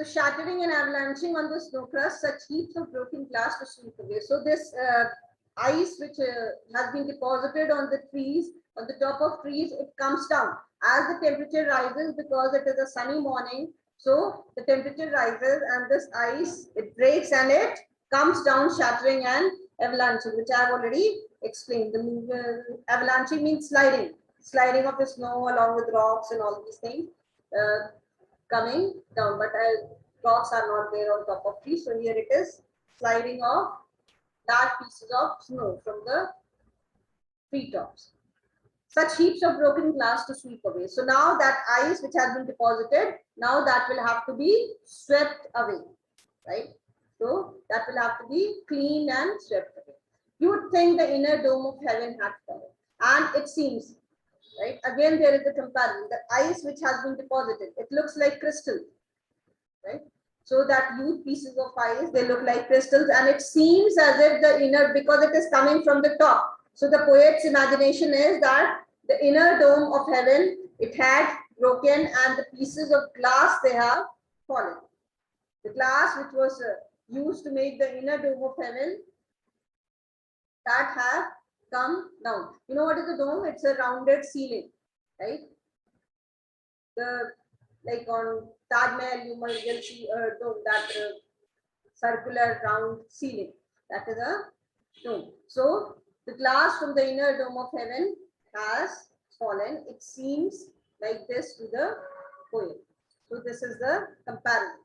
So shattering and avalanching on the snow crust, such heaps of broken glass to sweep away. So this ice which has been deposited on the trees, on the top of trees, it comes down as the temperature rises because it is a sunny morning. So the temperature rises and this ice, it breaks and it comes down, shattering and avalanching, which I have already explained. The avalanching means sliding of the snow along with rocks and all these things coming down. But rocks are not there on top of trees. So here it is sliding of large pieces of snow from the treetops. Such heaps of broken glass to sweep away. So now that ice which has been deposited, now that will have to be swept away, right? So that will have to be cleaned and swept away. You would think the inner dome of heaven had fallen, and it seems, right? Again, there is a comparison. The ice which has been deposited, it looks like crystal, right? So that huge pieces of ice, they look like crystals, and it seems as if the inner, because it is coming from the top. So the poet's imagination is that the inner dome of heaven, it had broken and the pieces of glass, they have fallen. The glass which was used to make the inner dome of heaven, that have come down. You know what is a dome? It's a rounded ceiling, right? The like on Taj Mahal, you might see a dome, that circular round ceiling. That is a dome. So the glass from the inner dome of heaven has fallen. It seems like this to the poem. So this is the comparison.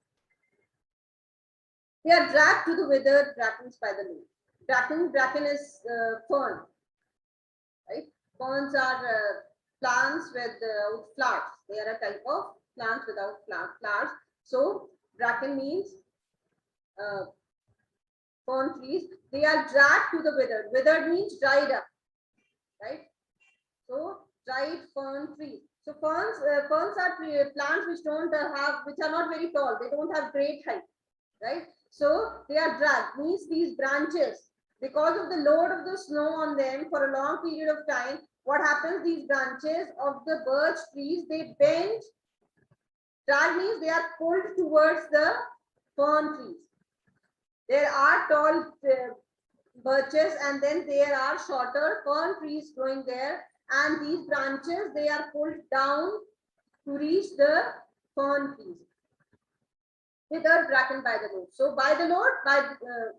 They are dragged to the withered brackens by the moon. Bracken is fern, right? Ferns are plants with flowers. They are a type of plants without flowers. So bracken means fern trees. They are dragged to the withered. Withered means dried up, right? So dried fern trees. So ferns are plants which don't which are not very tall. They don't have great height, right? So they are dragged, means these branches, because of the load of the snow on them for a long period of time, what happens, these branches of the birch trees, they bend. Drag means they are pulled towards the fern trees. There are tall birches and then there are shorter fern trees growing there, and these branches, they are pulled down to reach the fern trees. Withered bracken by the load. So by the load,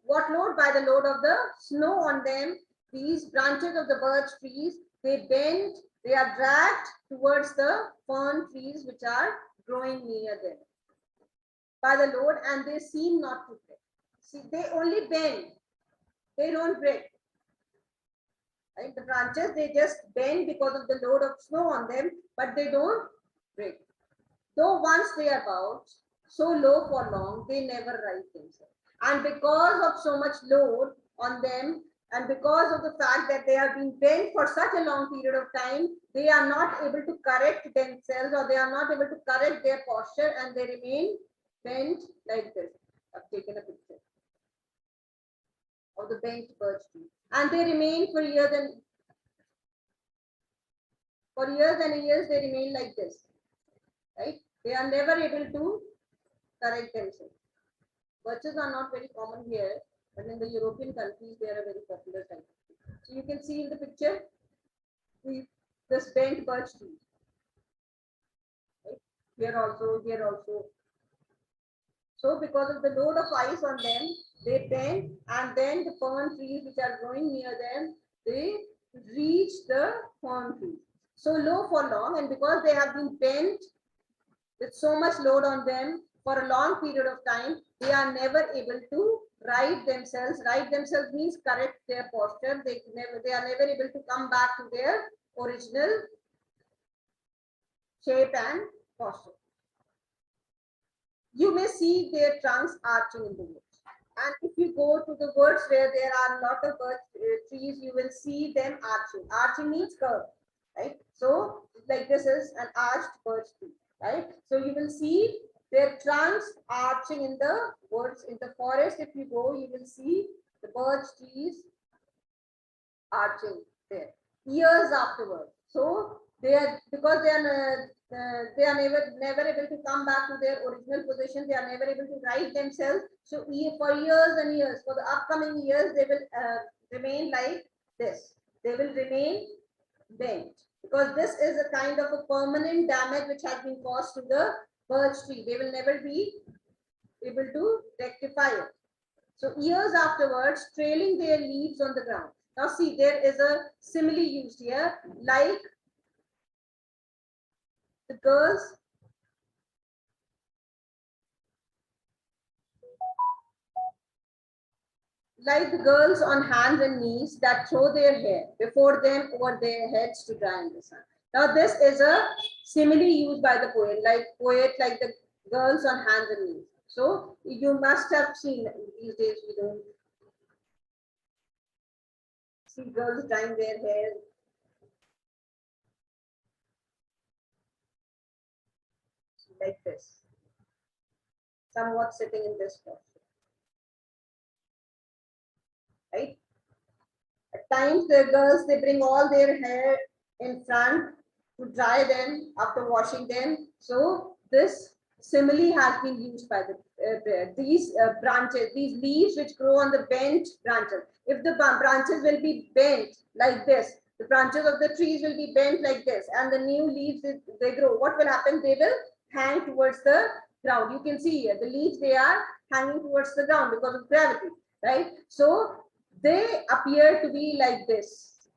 what load? By the load of the snow on them, these branches of the birch trees, they bend, they are dragged towards the fern trees which are growing near them by the load, and they seem not to break. See, they only bend, they don't break. Right? The branches, they just bend because of the load of snow on them, but they don't break. Though once they are bowed so low for long, they never rise themselves. And because of so much load on them, and because of the fact that they have been bent for such a long period of time, they are not able to correct themselves, or they are not able to correct their posture, and they remain bent like this. I've taken a picture of the bent birch tree, and they remain for years and years. They remain like this, right? They are never able to correct themselves. Birches are not very common here, but in the European countries, they are a very popular type. So you can see in the picture, this bent birch tree. Right? Here also. So because of the load of ice on them, they bend, and then the fern trees which are growing near them, they reach the fern trees. So low for long, and because they have been bent with so much load on them for a long period of time, they are never able to right themselves. Right themselves means correct their posture. They are never able to come back to their original shape and posture. You may see their trunks arching in the woods. And if you go to the woods where there are a lot of trees, you will see them arching. Arching means curve, right? So like this is an arched birch tree, right? So you will see their trunks arching in the woods. In the forest, if you go, you will see the birch trees arching there years afterwards. So because they are never able to come back to their original position. They are never able to right themselves. So for years and years, for the upcoming years, they will remain like this. They will remain bent, because this is a kind of a permanent damage which has been caused to the birch tree. They will never be able to rectify it. So years afterwards, trailing their leaves on the ground. Now see, there is a simile used here, like the girls on hands and knees that throw their hair before them over their heads to dry in the sun. Now this is a simile used by the poet, like the girls on hands and knees. So you must have seen, these days we don't see girls drying their hair. Like this, somewhat sitting in this posture, right? At times the girls, they bring all their hair in front to dry them after washing them. So this simile has been used by these branches, these leaves which grow on the bent branches. If the branches will be bent like this, the branches of the trees will be bent like this, and the new leaves, they grow, what will happen? They will hang towards the ground. You can see here the leaves, they are hanging towards the ground because of gravity, right? So they appear to be like this.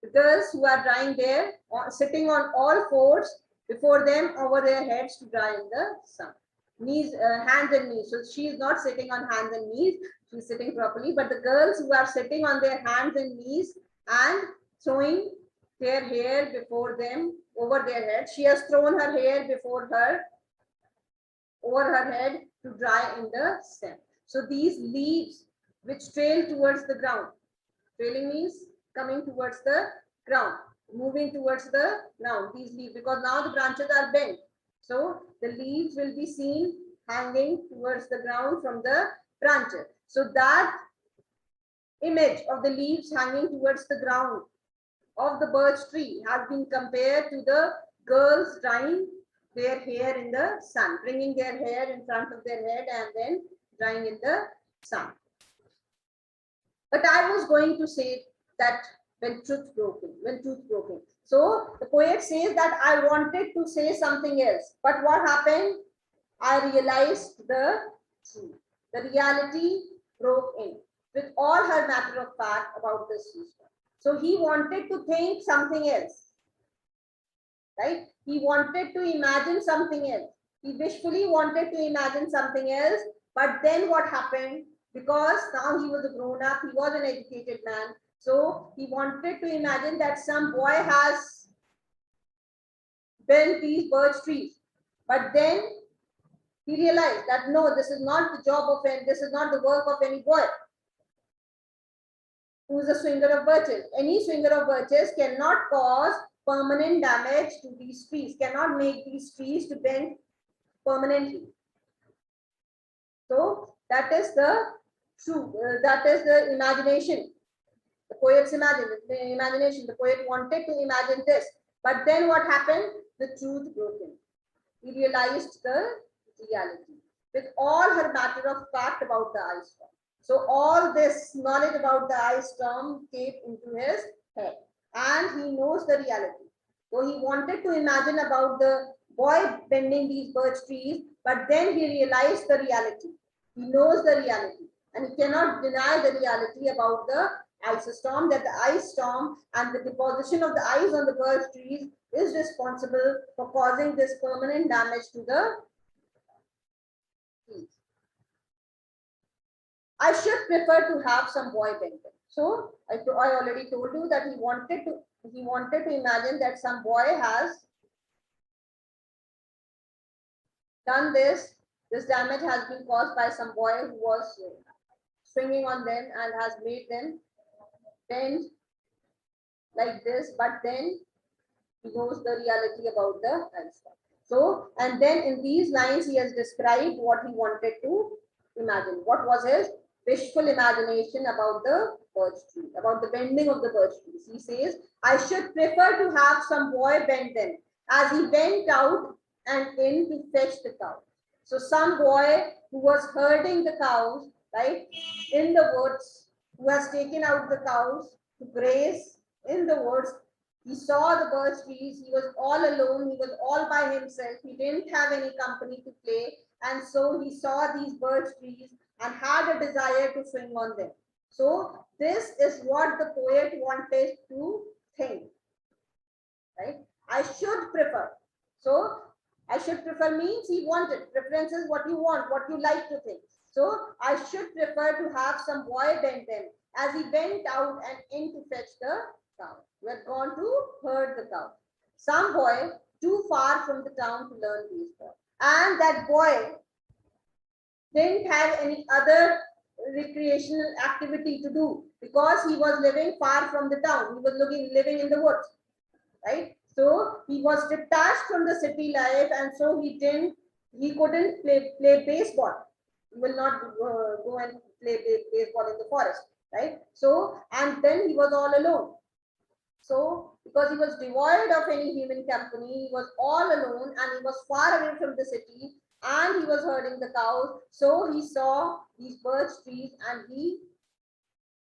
The girls who are drying there, sitting on all fours before them over their heads to dry in the sun. Knees, hands and knees. So she is not sitting on hands and knees, she is sitting properly. But the girls who are sitting on their hands and knees and throwing their hair before them over their head, she has thrown her hair before her over her head to dry in the sun. So these leaves which trail towards the ground, trailing means coming towards the ground, moving towards the ground, these leaves, because now the branches are bent. So the leaves will be seen hanging towards the ground from the branches. So that image of the leaves hanging towards the ground of the birch tree has been compared to the girls drying their hair in the sun, bringing their hair in front of their head and then drying in the sun. But I was going to say that when truth broken. So the poet says that I wanted to say something else, but what happened? I realized the truth. The reality broke in with all her matter of fact about this system. So he wanted to think something else, right? He wanted to imagine something else. He wishfully wanted to imagine something else, but then what happened? Because now he was a grown up, he was an educated man. So he wanted to imagine that some boy has bent these birch trees. But then he realized that no, this is not the job of this is not the work of any boy who is a swinger of birches. Any swinger of birches cannot cause permanent damage to these trees, cannot make these trees to bend permanently. So that is the true, that is the imagination. The poet's imagination. The poet wanted to imagine this, but then what happened? The truth broke in. He realized the reality with all her matter of fact about the ice storm. So all this knowledge about the ice storm came into his head, and he knows the reality. So he wanted to imagine about the boy bending these birch trees, but then he realized the reality. He knows the reality, and he cannot deny the reality about the ice storm, that the ice storm and the deposition of the ice on the birch trees is responsible for causing this permanent damage to the trees. I should prefer to have some boy bending. So I already told you that he wanted to imagine that some boy has done this. This damage has been caused by some boy who was swinging on them and has made them bend like this. But then he knows the reality about the ice storm. So, and then in these lines, he has described what he wanted to imagine. What was his wishful imagination about the birch tree, about the bending of the birch trees. He says, I should prefer to have some boy bend them, as he went out and in to fetch the cow. So some boy who was herding the cows, right, in the woods, who has taken out the cows to graze in the woods, he saw the birch trees. He was all alone. He was all by himself. He didn't have any company to play. And so he saw these birch trees and had a desire to swing on them. So this is what the poet wanted to think, right? I should prefer. So I should prefer means he wanted. Preference is what you want, what you like to think. So I should prefer to have some boy bend them, as he went out and in to fetch the cow. We had gone to herd the cow. Some boy too far from the town to learn baseball. And that boy didn't have any other recreational activity to do because he was living far from the town. He was living in the woods, right? So he was detached from the city life, and so he couldn't play baseball. He will not go and play baseball in the forest, right? So, and then he was all alone. So, because he was devoid of any human company, he was all alone and he was far away from the city and he was herding the cows. So he saw these birch trees and he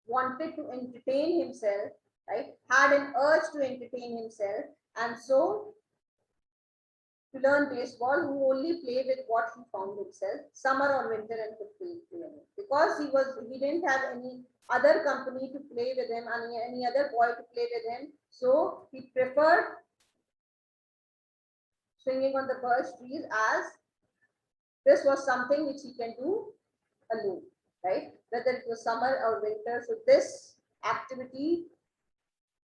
wanted to entertain himself, right? Had an urge to entertain himself, and so to learn baseball, who only play with what he found himself, summer or winter, and could play because he didn't have any other company to play with him and any other boy to play with him. So he preferred swinging on the birch trees, as this was something which he can do alone, right? Whether it was summer or winter. So this activity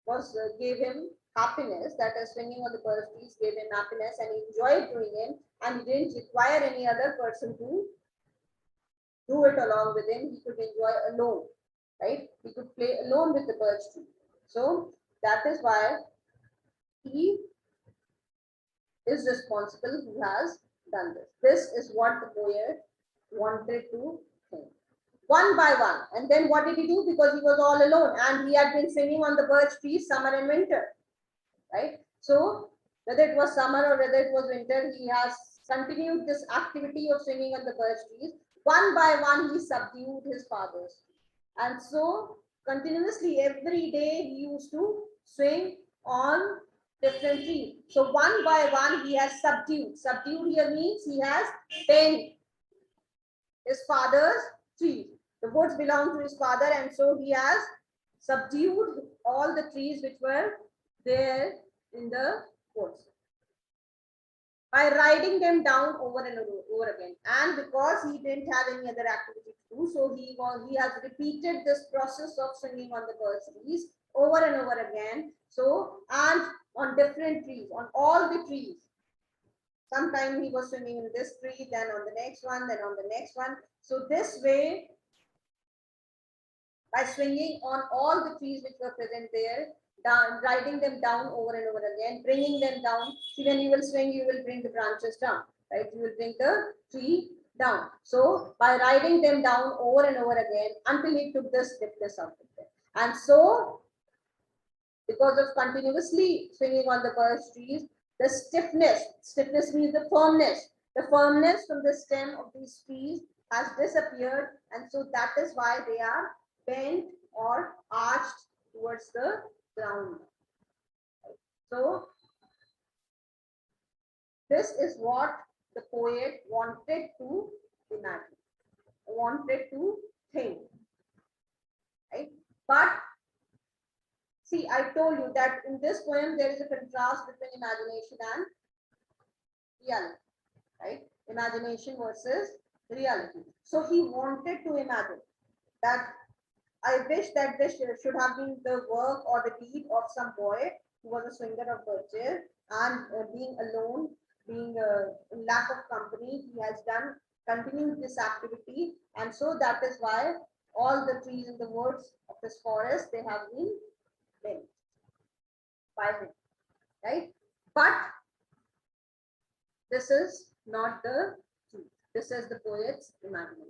was gave him happiness, that is swinging on the birch trees gave him happiness and he enjoyed doing it, and he didn't require any other person to do it along with him. He could enjoy alone, right? He could play alone with the birch tree. So that is why he is responsible, who has done this. This is what the poet wanted to think. One by one. And then what did he do? Because he was all alone and he had been swinging on the birch trees summer and winter, right? So whether it was summer or whether it was winter, he has continued this activity of swinging on the birch trees. One by one, he subdued his fathers. And so continuously every day he used to swing on different trees. So one by one he has subdued. Subdued here means he has tamed his father's trees. The woods belong to his father, and so he has subdued all the trees which were there in the woods by riding them down over and over again. And because he didn't have any other activity to do, so he has repeated this process of swinging on the birch trees over and over again. So, and on different trees, on all the trees. Sometimes he was swinging in this tree, then on the next one, then on the next one. So this way, by swinging on all the trees which were present there, down, riding them down over and over again, bringing them down. See, when you will swing, you will bring the branches down, right? You will bring the tree down. So by riding them down over and over again until he took the stiffness out of them. And so, because of continuously swinging on the birch trees, the stiffness means the firmness from the stem of these trees has disappeared, and so that is why they are bent or arched towards the ground. So this is what the poet wanted to imagine, wanted to think, right? But see, I told you that in this poem there is a contrast between imagination and reality, right? Imagination versus reality. So he wanted to imagine that. I wish that this should have been the work or the deed of some boy who was a swinger of birches, and being alone, being in lack of company, he has continued this activity, and so that is why all the trees in the woods of this forest, they have been bent by him, right? But this is not the truth. This is the poet's imagination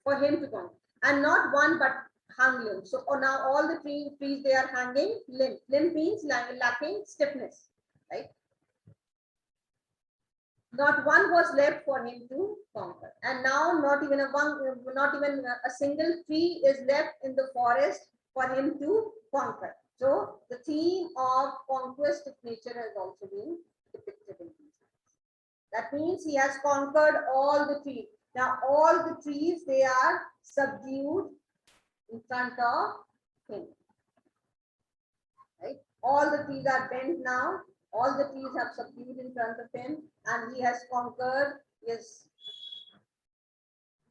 for him to come, and not one but hung limb. So now all the trees they are hanging limb. Limb means lacking stiffness, right? Not one was left for him to conquer. And now not even a single tree is left in the forest for him to conquer. So the theme of conquest of nature has also been depicted in these. That means he has conquered all the trees. Now all the trees, they are subdued in front of him. Right? All the trees are bent now. All the trees have subdued in front of him, and he has conquered, he has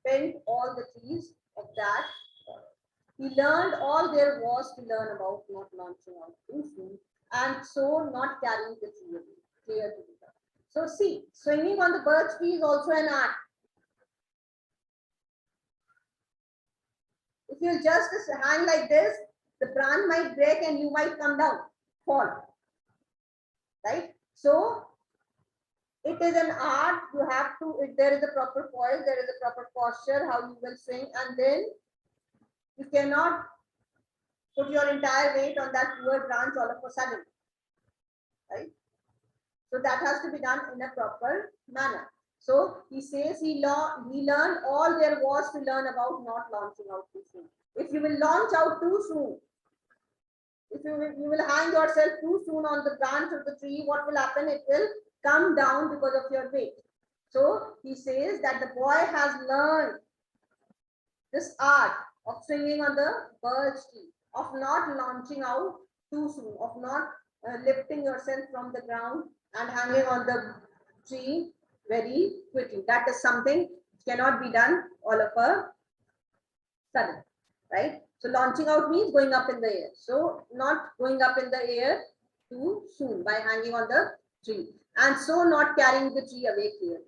bent all the trees of that forest. He learned all there was to learn about not launching out too soon, and so not carrying the tree away, clear to the top. So see, swinging on the birch tree is also an art. If you just hang like this, the branch might break and you might come down, fall. Right? So it is an art. You have to, if there is a proper poise, there is a proper posture, how you will swing, and then you cannot put your entire weight on that poor branch all of a sudden. Right? So that has to be done in a proper manner. So he says he learned all there was to learn about not launching out too soon. If you will launch out too soon, if you will hang yourself too soon on the branch of the tree, what will happen? It will come down because of your weight. So he says that the boy has learned this art of swinging on the birch tree, of not launching out too soon, of not lifting yourself from the ground and hanging on the tree very quickly. That is something which cannot be done all of a sudden, right? So launching out means going up in the air. So not going up in the air too soon by hanging on the tree, and so not carrying the tree away clearly.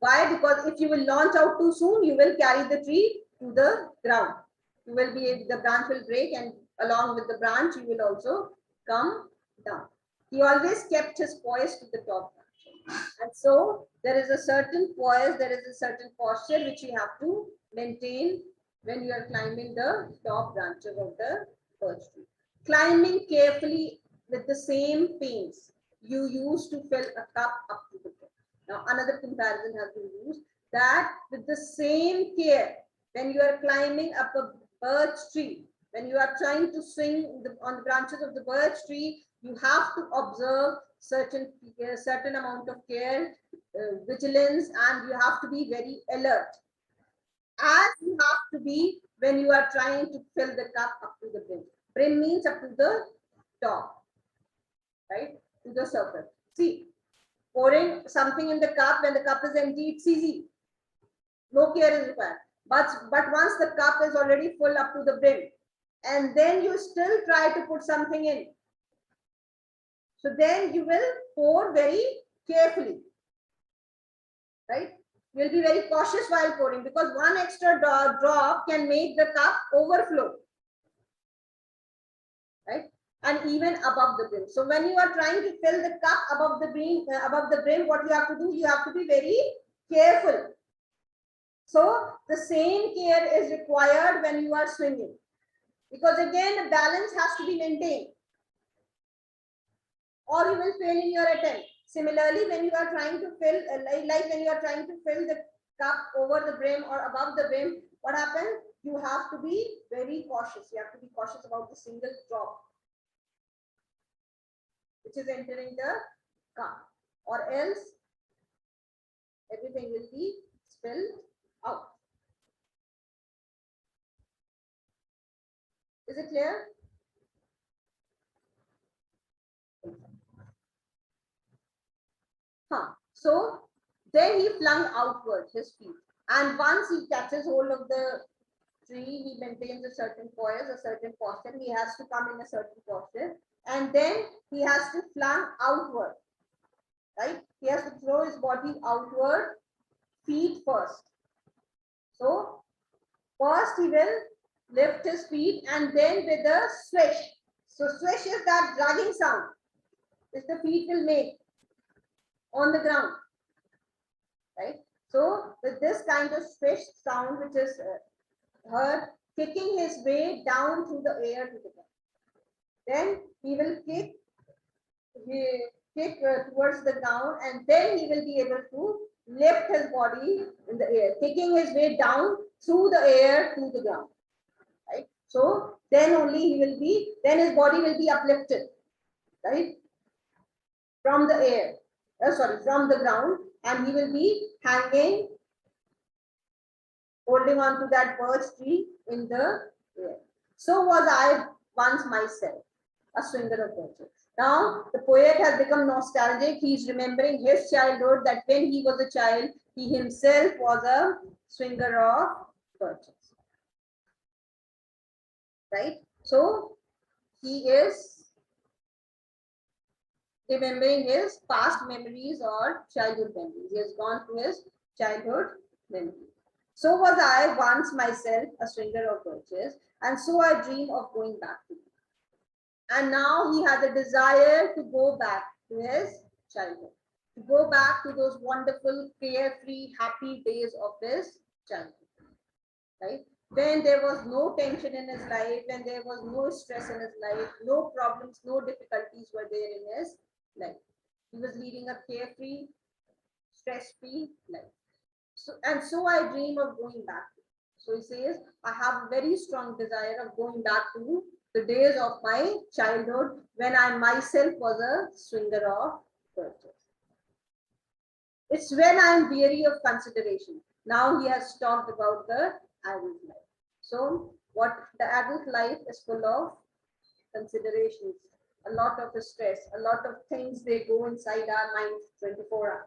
Why? Because if you will launch out too soon, you will carry the tree to the ground. You will be, the branch will break, and along with the branch, you will also come down. He always kept his poise to the top branch. And so there is a certain poise, there is a certain posture which you have to maintain when you are climbing the top branches of the birch tree. Climbing carefully with the same pains you use to fill a cup up to the top. Now another comparison has been used, that with the same care, when you are climbing up a birch tree, when you are trying to swing on the branches of the birch tree, you have to observe certain amount of care, vigilance, and you have to be very alert, as you have to be when you are trying to fill the cup up to the brim. Brim means up to the top, right? To the surface. See, pouring something in the cup, when the cup is empty, it's easy. No care is required. But once the cup is already full up to the brim, and then you still try to put something in, so then you will pour very carefully, right? You'll be very cautious while pouring, because one extra drop can make the cup overflow, right? And even above the brim. So when you are trying to fill the cup above the brim, what you have to do, you have to be very careful. So the same care is required when you are swinging, because again, the balance has to be maintained, or you will fail in your attempt. Similarly, when you are trying to fill, like when you are trying to fill the cup over the brim or above the brim, what happens? You have to be very cautious. You have to be cautious about the single drop which is entering the cup, or else everything will be spilled out. Is it clear? So then he flung outward his feet, and once he catches hold of the tree, he maintains a certain poise, a certain posture. He has to come in a certain posture, and then he has to flung outward, right? He has to throw his body outward, feet first. So first he will lift his feet, and then with a swish. So swish is that dragging sound which the feet will make on the ground, right? So with this kind of swish sound which is heard kicking his way down through the air to the ground. Then he will kick towards the ground, and then he will be able to lift his body in the air, kicking his way down through the air to the ground. Right? So then only then his body will be uplifted, right? From the air, from the ground, and he will be hanging, holding on to that birch tree in the air. So was I once myself, a swinger of birches. Now the poet has become nostalgic. He is remembering his childhood, that when he was a child, he himself was a swinger of birches. Right? So he is remembering his past memories or childhood memories. He has gone to his childhood memories. So was I once myself, a swinger of birches, and so I dream of going back to it. And now he has a desire to go back to his childhood, to go back to those wonderful, carefree, happy days of his childhood, right? When there was no tension in his life, when there was no stress in his life, no problems, no difficulties were there in his life. He was leading a carefree, stress-free life. So I dream of going back. So he says, I have a very strong desire of going back to the days of my childhood when I myself was a swinger of birches. It's when I'm weary of consideration. Now he has talked about the adult life. So what the adult life is full of considerations, a lot of stress, a lot of things they go inside our minds 24 hours.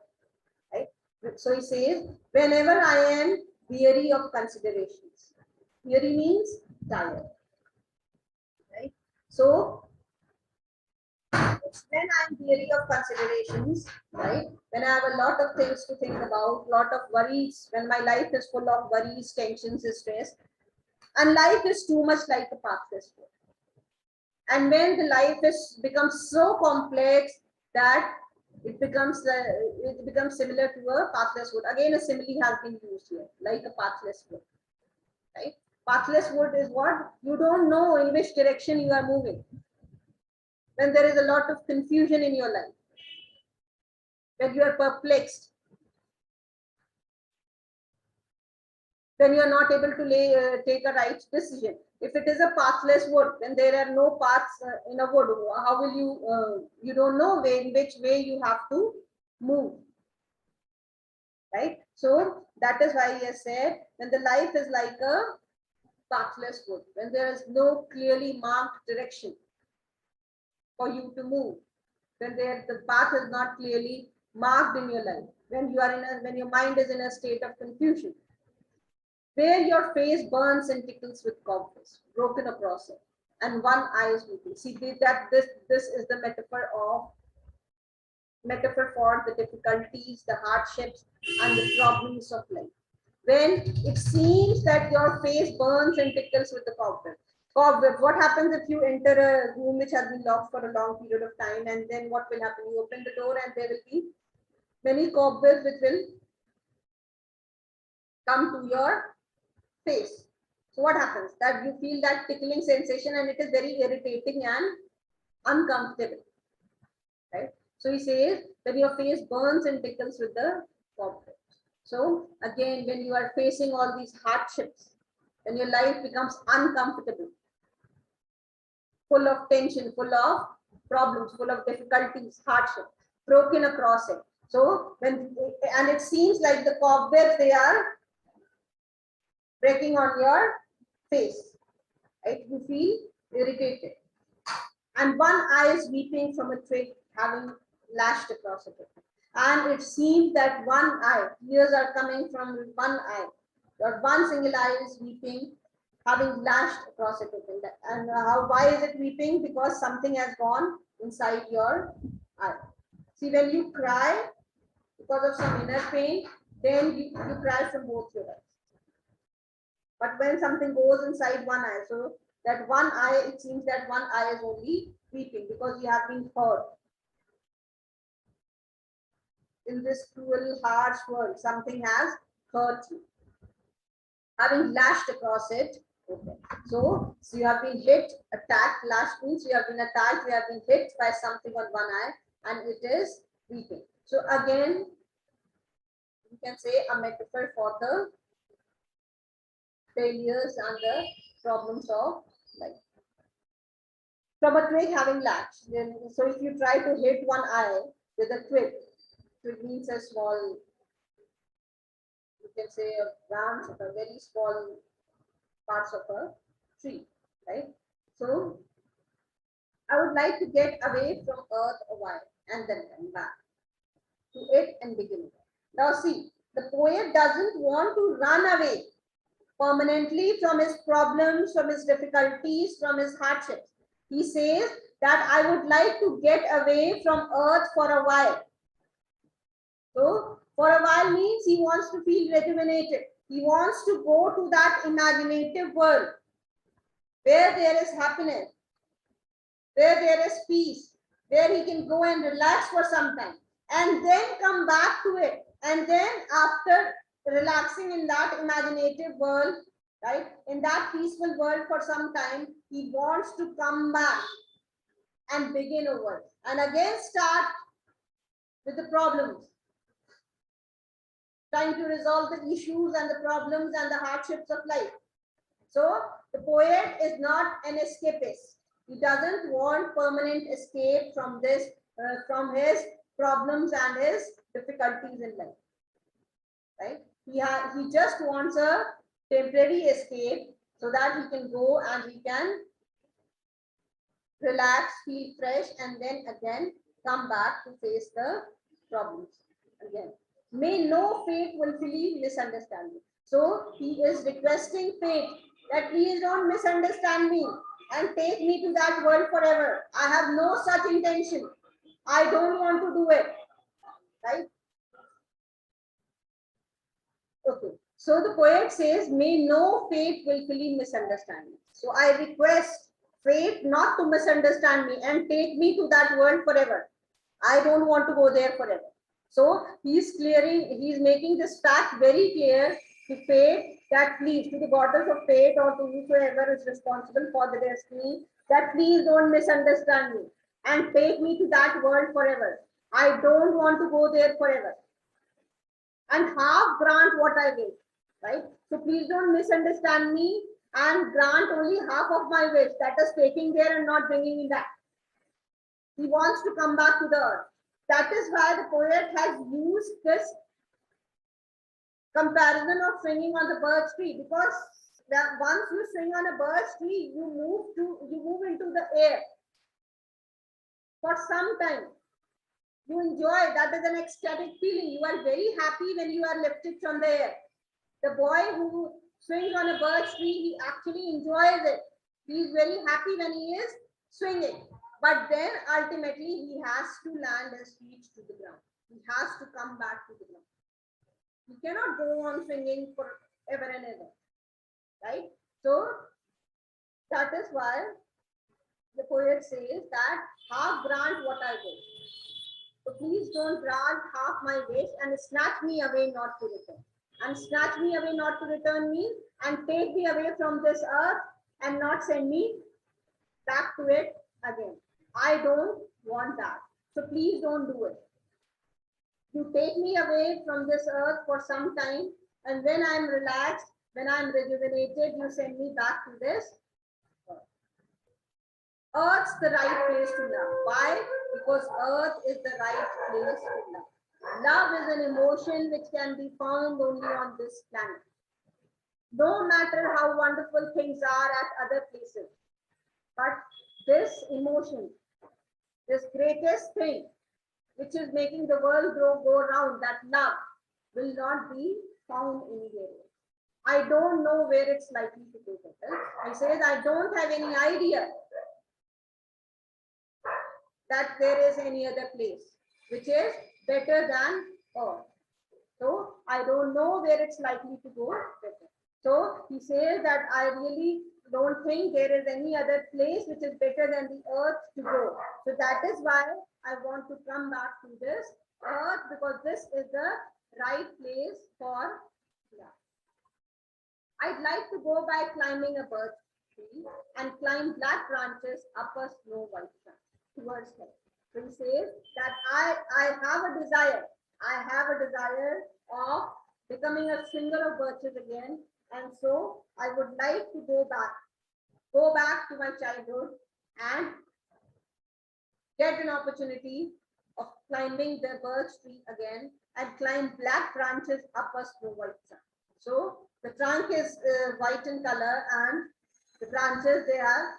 Right? So he says, whenever I am weary of considerations. Weary means tired. Right? So it's when I'm weary of considerations, right? When I have a lot of things to think about, lot of worries, when my life is full of worries, tensions, stress, and life is too much like a pathless wood. And when the life becomes so complex that it becomes similar to a pathless wood. Again, a simile has been used here, like a pathless wood. Right? Pathless wood is what? You don't know in which direction you are moving. When there is a lot of confusion in your life, when you are perplexed, when you are not able to take a right decision. If it is a pathless wood, then there are no paths in a wood. How will you don't know in which way you have to move. Right? So that is why he has said, when the life is like a pathless wood, when there is no clearly marked direction for you to move, when the path is not clearly marked in your life, when your mind is in a state of confusion, where your face burns and tickles with cobwebs broken across it, and one eye is weeping. See that this is the metaphor for the difficulties, the hardships, and the problems of life. When it seems that your face burns and tickles with the cobweb. What happens if you enter a room which has been locked for a long period of time, and then what will happen? You open the door and there will be many cobwebs which will come to your face. So what happens? That you feel that tickling sensation, and it is very irritating and uncomfortable. Right? So he says that your face burns and tickles with the cobweb. So again, when you are facing all these hardships, when your life becomes uncomfortable, full of tension, full of problems, full of difficulties, hardship, broken across it. So and it seems like the cobwebs, they are breaking on your face, right? You feel irritated. And one eye is weeping from a twig having lashed across it. And it seems that one eye, tears are coming from one eye. Your one single eye is weeping, having lashed across it. And why is it weeping? Because something has gone inside your eye. See, when you cry because of some inner pain, then you cry from both your eyes. But when something goes inside one eye, so that one eye, it seems that one eye is only weeping because you have been hurt. In this cruel, harsh world, something has hurt you. Having lashed across it, Okay. So you have been hit, attacked. Lash means you have been attacked, you have been hit by something on one eye, and it is weeping. So again, you can say a metaphor for the failures and the problems of life. From a twig having lash. So if you try to hit one eye with a twig means a small, you can say a branch of a very small parts of a tree, right? So I would like to get away from earth a while and then come back to it and begin again. Now see, the poet doesn't want to run away permanently from his problems, from his difficulties, from his hardships. He says that I would like to get away from earth for a while. So for a while means he wants to feel rejuvenated. He wants to go to that imaginative world where there is happiness, where there is peace, where he can go and relax for some time and then come back to it. And then after relaxing in that imaginative world, right, in that peaceful world for some time, he wants to come back and begin over and again start with the problems, trying to resolve the issues and the problems and the hardships of life. So the poet is not an escapist. He doesn't want permanent escape from this, from his problems and his difficulties in life, right? He just wants a temporary escape so that he can go and he can relax, feel fresh, and then again come back to face the problems again. May no fate willfully misunderstand me. So he is requesting fate that please don't misunderstand me and take me to that world forever. I have no such intention. I don't want to do it. Right? Okay. So the poet says, may no fate willfully misunderstand me. So I request fate not to misunderstand me and take me to that world forever. I don't want to go there forever. So he's making this fact very clear to fate that please, to the goddess of fate or to whoever is responsible for the destiny, that please don't misunderstand me and take me to that world forever. I don't want to go there forever. And half grant what I wish, right? So please don't misunderstand me and grant only half of my wish, that is taking there and not bringing me back. He wants to come back to the earth. That is why the poet has used this comparison of swinging on the birch tree, because once you swing on a birch tree, you move into the air for some time. You enjoy, that is an ecstatic feeling. You are very happy when you are lifted from the air. The boy who swings on a birch tree, he actually enjoys it. He is very happy when he is swinging. But then ultimately he has to land his feet to the ground. He has to come back to the ground. He cannot go on swinging forever and ever. Right? So that is why the poet says that half grant what I wish. So please don't grant half my wish and snatch me away not to return. And snatch me away not to return means and take me away from this earth and not send me back to it again. I don't want that. So please don't do it. You take me away from this earth for some time, and when I'm relaxed, when I'm rejuvenated, you send me back to this earth. Earth's the right place to love. Why? Because earth is the right place to love. Love is an emotion which can be found only on this planet. No matter how wonderful things are at other places, but this emotion, this greatest thing, which is making the world go round, that love, will not be found anywhere else. I don't know where it's likely to take us. He says, I don't have any idea that there is any other place which is better than Earth. So I don't know where it's likely to go better. So he says that I really don't think there is any other place which is better than the earth to go. So that is why I want to come back to this earth, because this is the right place for love. I'd like to go by climbing a birch tree and climb black branches up a snow white trunk towards heaven. So he says that I have a desire. I have a desire of becoming a swinger of birches again. And so I would like to go back to my childhood and get an opportunity of climbing the birch tree again and climb black branches up a snow white trunk. So the trunk is white in color and the branches, they are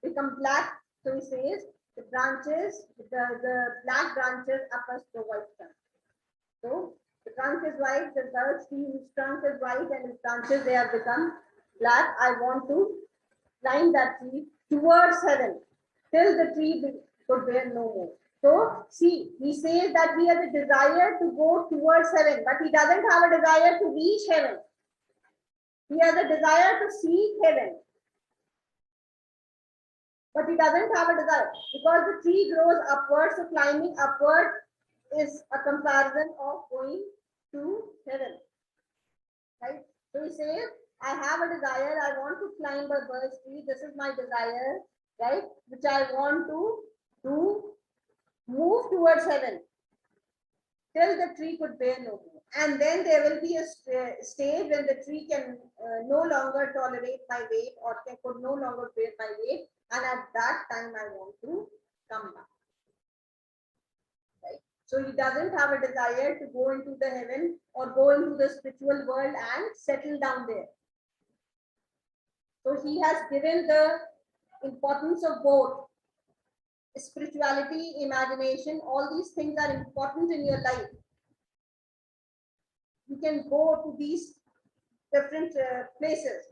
become black. So he says the branches, the black branches up a snow white trunk. So the trunk is white, the birch tree's trunk is white and its branches, they have become black. I want to climb that tree towards heaven till the tree could bear no more. So see, he says that he has a desire to go towards heaven, but he doesn't have a desire to reach heaven. He has a desire to see heaven, but he doesn't have a desire because the tree grows upward. So climbing upward is a comparison of going to heaven, right? So he says, I have a desire. I want to climb a birch tree. This is my desire, right? Which I want to do, move towards heaven till the tree could bear no more. And then there will be a stage when the tree can no longer tolerate my weight or could no longer bear my weight. And at that time, I want to come back. Right? So he doesn't have a desire to go into the heaven or go into the spiritual world and settle down there. So he has given the importance of both. Spirituality, imagination, all these things are important in your life. You can go to these different places,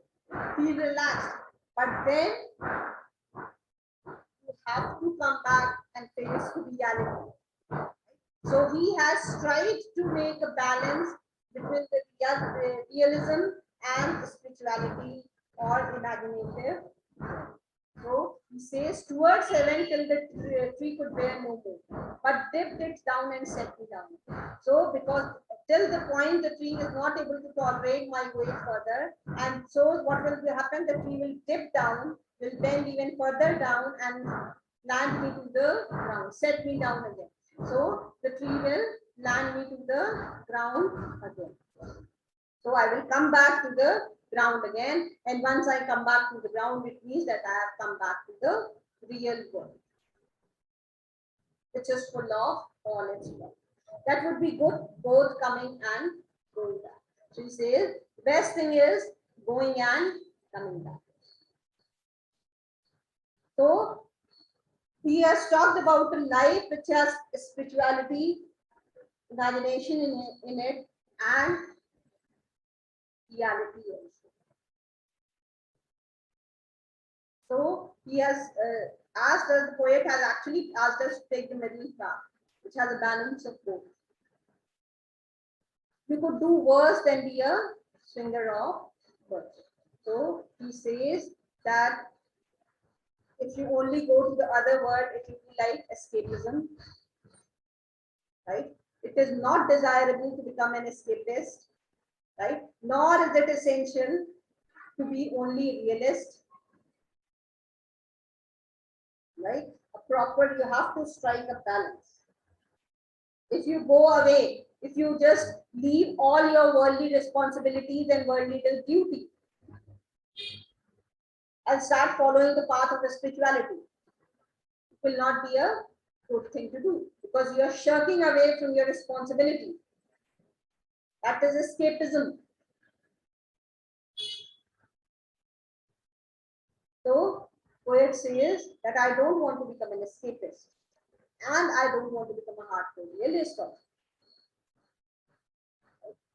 feel relaxed, but then you have to come back and face reality. So he has tried to make a balance between the realism and spirituality or imaginative. So he says towards heaven till the tree could bear no more, but dipped it down and set me down. So because till the point the tree is not able to tolerate my weight further, and so what will happen? The tree will dip down, will bend even further down and land me to the ground, set me down again. So the tree will land me to the ground again. So I will come back to the ground again, and once I come back to the ground, it means that I have come back to the real world, which is full of all its love. That would be good, both coming and going back. So he says, the best thing is going and coming back. So he has talked about a life which has spirituality, imagination in it, and reality also. So he has asked us, the poet has actually asked us to take the middle path, which has a balance of both. You could do worse than be a swinger of birch. So he says that if you only go to the other world, it will be like escapism, right? It is not desirable to become an escapist, right? Nor is it essential to be only realist, right? You have to strike a balance. If you go away, if you just leave all your worldly responsibilities and worldly duty and start following the path of the spirituality, it will not be a good thing to do because you are shirking away from your responsibility. That is escapism. So poet says that I don't want to become an escapist and I don't want to become a hardcore realist also.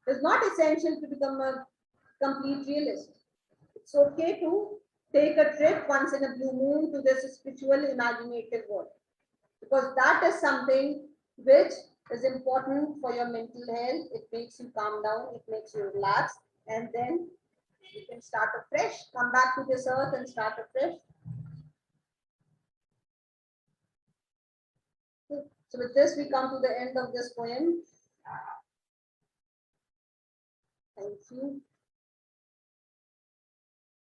It's not essential to become a complete realist. It's okay to take a trip once in a blue moon to this spiritual imaginative world, because that is something which is important for your mental health. It makes you calm down, it makes you relax, and then you can start afresh, come back to this earth and start afresh. So with this, we come to the end of this poem. Thank you.